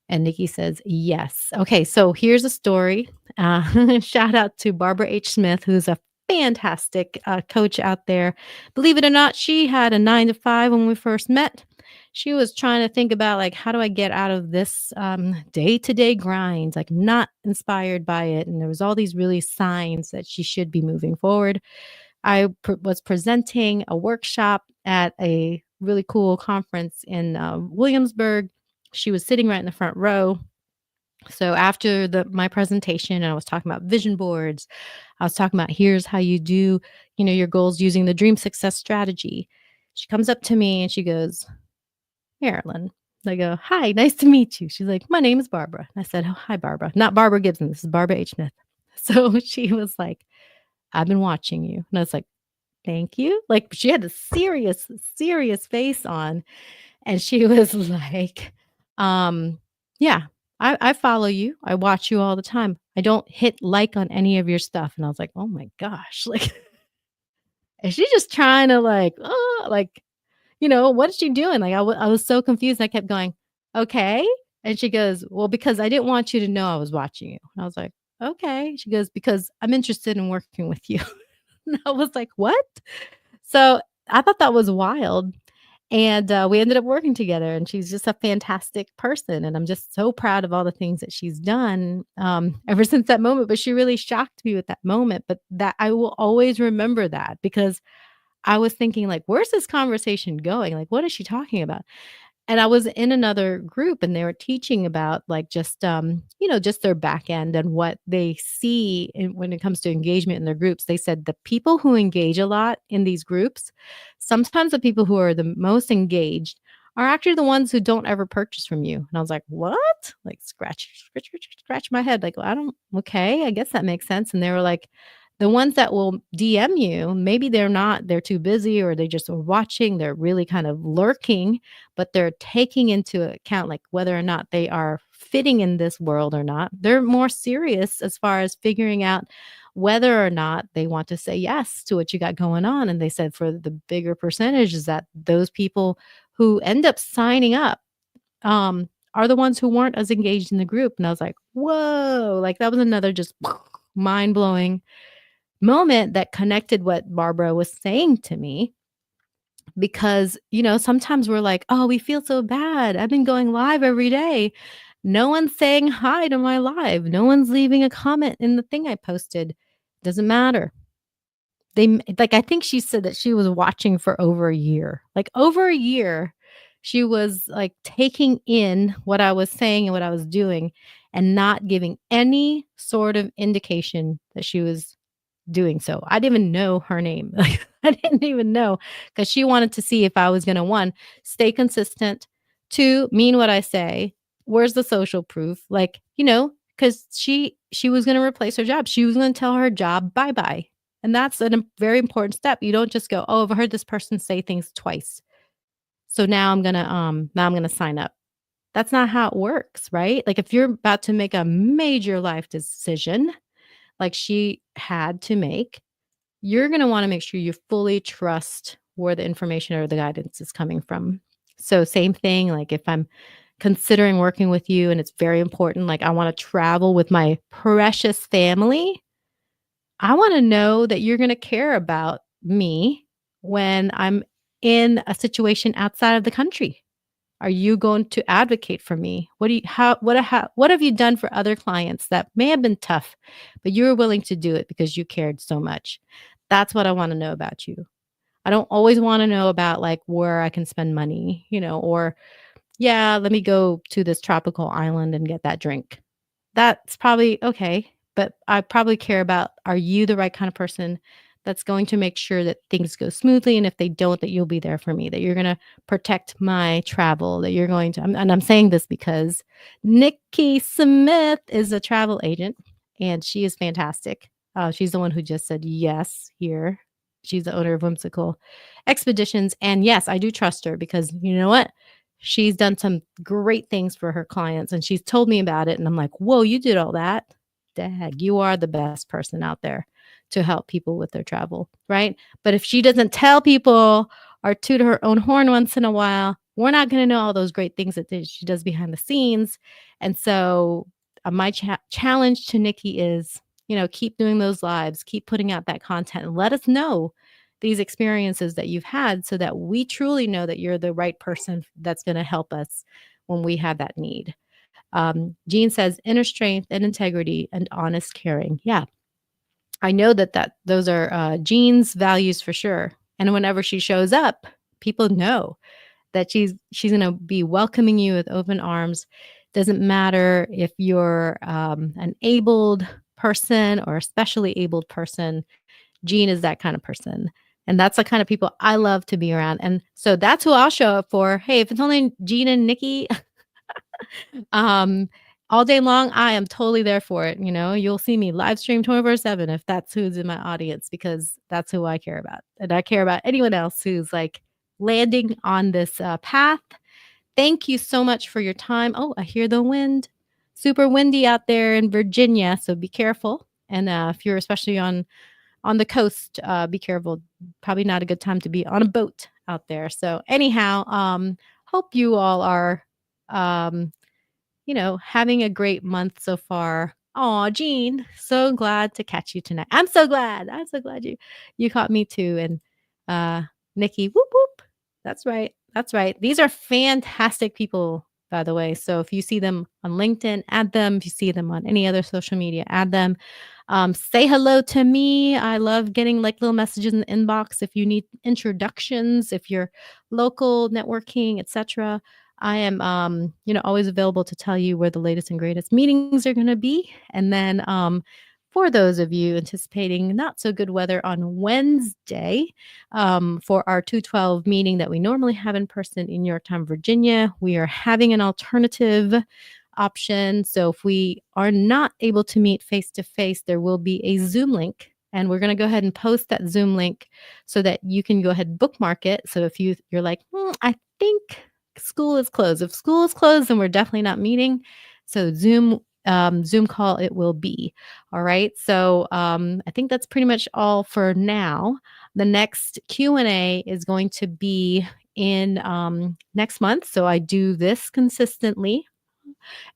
And Nikki says, yes. Okay, so here's a story. Shout out to Barbara H. Smith, who's a fantastic coach out there. Believe it or not, she had a 9 to 5 when we first met. She was trying to think about like, how do I get out of this day-to-day grind, like not inspired by it. And there was all these really signs that she should be moving forward. I was presenting a workshop at a really cool conference in Williamsburg. She was sitting right in the front row. So after my presentation, I was talking about vision boards. I was talking about here's how you do, your goals using the dream success strategy. She comes up to me and she goes, Marilen. I go, hi, nice to meet you. She's like, my name is Barbara. And I said, oh, hi, Barbara. Not Barbara Gibson. This is Barbara H. Smith. So she was like, I've been watching you. And I was like, Thank you." Like, she had a serious, serious face on, and she was like, um, "Yeah, I follow you. I watch you all the time. I don't hit like on any of your stuff." And I was like, "Oh my gosh." Like, is she just trying to like, "Oh," like, "What is she doing?" Like, I was so confused. I kept going, "Okay." And she goes, "Well, because I didn't want you to know I was watching you." And I was like, "Okay." She goes, "Because I'm interested in working with you." And I was like, "What?" So, I thought that was wild, and, we ended up working together, and she's just a fantastic person, and I'm just so proud of all the things that she's done, ever since that moment, but she really shocked me with that moment, but that I will always remember that because I was thinking like, "Where's this conversation going? Like, what is she talking about?" And I was in another group and they were teaching about like just just their back end and what they see when it comes to engagement in their groups. They said the people who engage a lot in these groups, sometimes the people who are the most engaged are actually the ones who don't ever purchase from you. And I was like, "What?" Like scratch my head. Like, well, I don't okay, I guess that makes sense. And they were like, the ones that will DM you, maybe they're too busy or they just are watching, they're really kind of lurking, but they're taking into account, like, whether or not they are fitting in this world or not. They're more serious as far as figuring out whether or not they want to say yes to what you got going on, and they said for the bigger percentage is that those people who end up signing up, are the ones who weren't as engaged in the group, and I was like, "Whoa," like, that was another just mind-blowing moment that connected what Barbara was saying to me because, sometimes we're like, "Oh, we feel so bad. I've been going live every day. No one's saying hi to my live. No one's leaving a comment in the thing I posted." Doesn't matter. I think she said that she was watching for over a year. Like, over a year, she was, like, taking in what I was saying and what I was doing and not giving any sort of indication that she was doing so. I didn't even know her name. Like, I didn't even know because she wanted to see if I was gonna, 1, stay consistent, 2, mean what I say, where's the social proof? Like, because she was gonna replace her job. She was gonna tell her job bye-bye, and that's a very important step. You don't just go, "Oh, I've heard this person say things twice, so now I'm gonna sign up." That's not how it works, right? Like, if you're about to make a major life decision, like she had to make, you're gonna wanna make sure you fully trust where the information or the guidance is coming from. So same thing, like if I'm considering working with you and it's very important, like I wanna travel with my precious family, I wanna know that you're gonna care about me when I'm in a situation outside of the country. Are you going to advocate for me? What have you done for other clients that may have been tough, but you were willing to do it because you cared so much? That's what I wanna know about you. I don't always wanna know about, like, where I can spend money, or, "Yeah, let me go to this tropical island and get that drink." That's probably okay, but I probably care about, are you the right kind of person that's going to make sure that things go smoothly, and if they don't, that you'll be there for me, that you're gonna protect my travel, that you're going to and I'm saying this because Nikki Smith is a travel agent, and she is fantastic. She's the one who just said yes here. She's the owner of Whimsical Expeditions, and yes, I do trust her because you know what? She's done some great things for her clients, and she's told me about it, and I'm like, "Whoa, you did all that? Dag, you are the best person out there to help people with their travel," right? But if she doesn't tell people or toot her own horn once in a while, we're not gonna know all those great things that she does behind the scenes, and so, my challenge to Nikki is, keep doing those lives, keep putting out that content, and let us know these experiences that you've had so that we truly know that you're the right person that's going to help us when we have that need. Jean says inner strength and integrity and honest caring. Yeah, I know that those are Jean's values for sure. And whenever she shows up, people know that she's going to be welcoming you with open arms. Doesn't matter if you're an abled person or a specially abled person. Jean is that kind of person. And that's the kind of people I love to be around. And so that's who I'll show up for. Hey, if it's only Jean and Nikki, um, all day long, I am totally there for it, you know? You'll see me live stream 24/7 if that's who's in my audience because that's who I care about, and I care about anyone else who's, like, landing on this, path. Thank you so much for your time. Oh, I hear the wind. Super windy out there in Virginia, so be careful, and, if you're especially on the coast, be careful. Probably not a good time to be on a boat out there. So anyhow, hope you all are, um, having a great month so far. Aw, Jean, so glad to catch you tonight. I'm so glad. I'm so glad you caught me too. And Nikki, whoop whoop. That's right. That's right. These are fantastic people, by the way. So if you see them on LinkedIn, add them. If you see them on any other social media, add them. Say hello to me. I love getting like little messages in the inbox if you need introductions, if you're local networking, etc. I am, always available to tell you where the latest and greatest meetings are going to be. And then for those of you anticipating not so good weather on Wednesday for our 212 meeting that we normally have in person in Yorktown, Virginia, we are having an alternative option. So if we are not able to meet face to face, there will be a Zoom link. And we're going to go ahead and post that Zoom link so that you can go ahead and bookmark it. So if you're like, I think school is closed. If school is closed, then we're definitely not meeting. So Zoom call it will be. All right. So I think that's pretty much all for now. The next Q&A is going to be in next month. So I do this consistently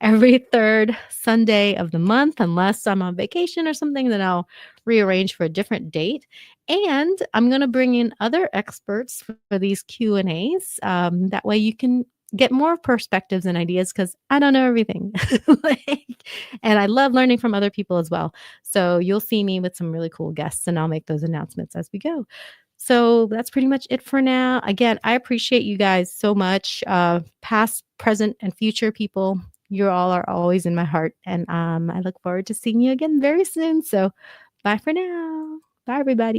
every third Sunday of the month, unless I'm on vacation or something, then I'll rearrange for a different date. And I'm going to bring in other experts for these Q&As. That way you can get more perspectives and ideas because I don't know everything. And I love learning from other people as well. So you'll see me with some really cool guests and I'll make those announcements as we go. So that's pretty much it for now. Again, I appreciate you guys so much, past, present, and future people. You all are always in my heart, and I look forward to seeing you again very soon. So bye for now. Bye, everybody.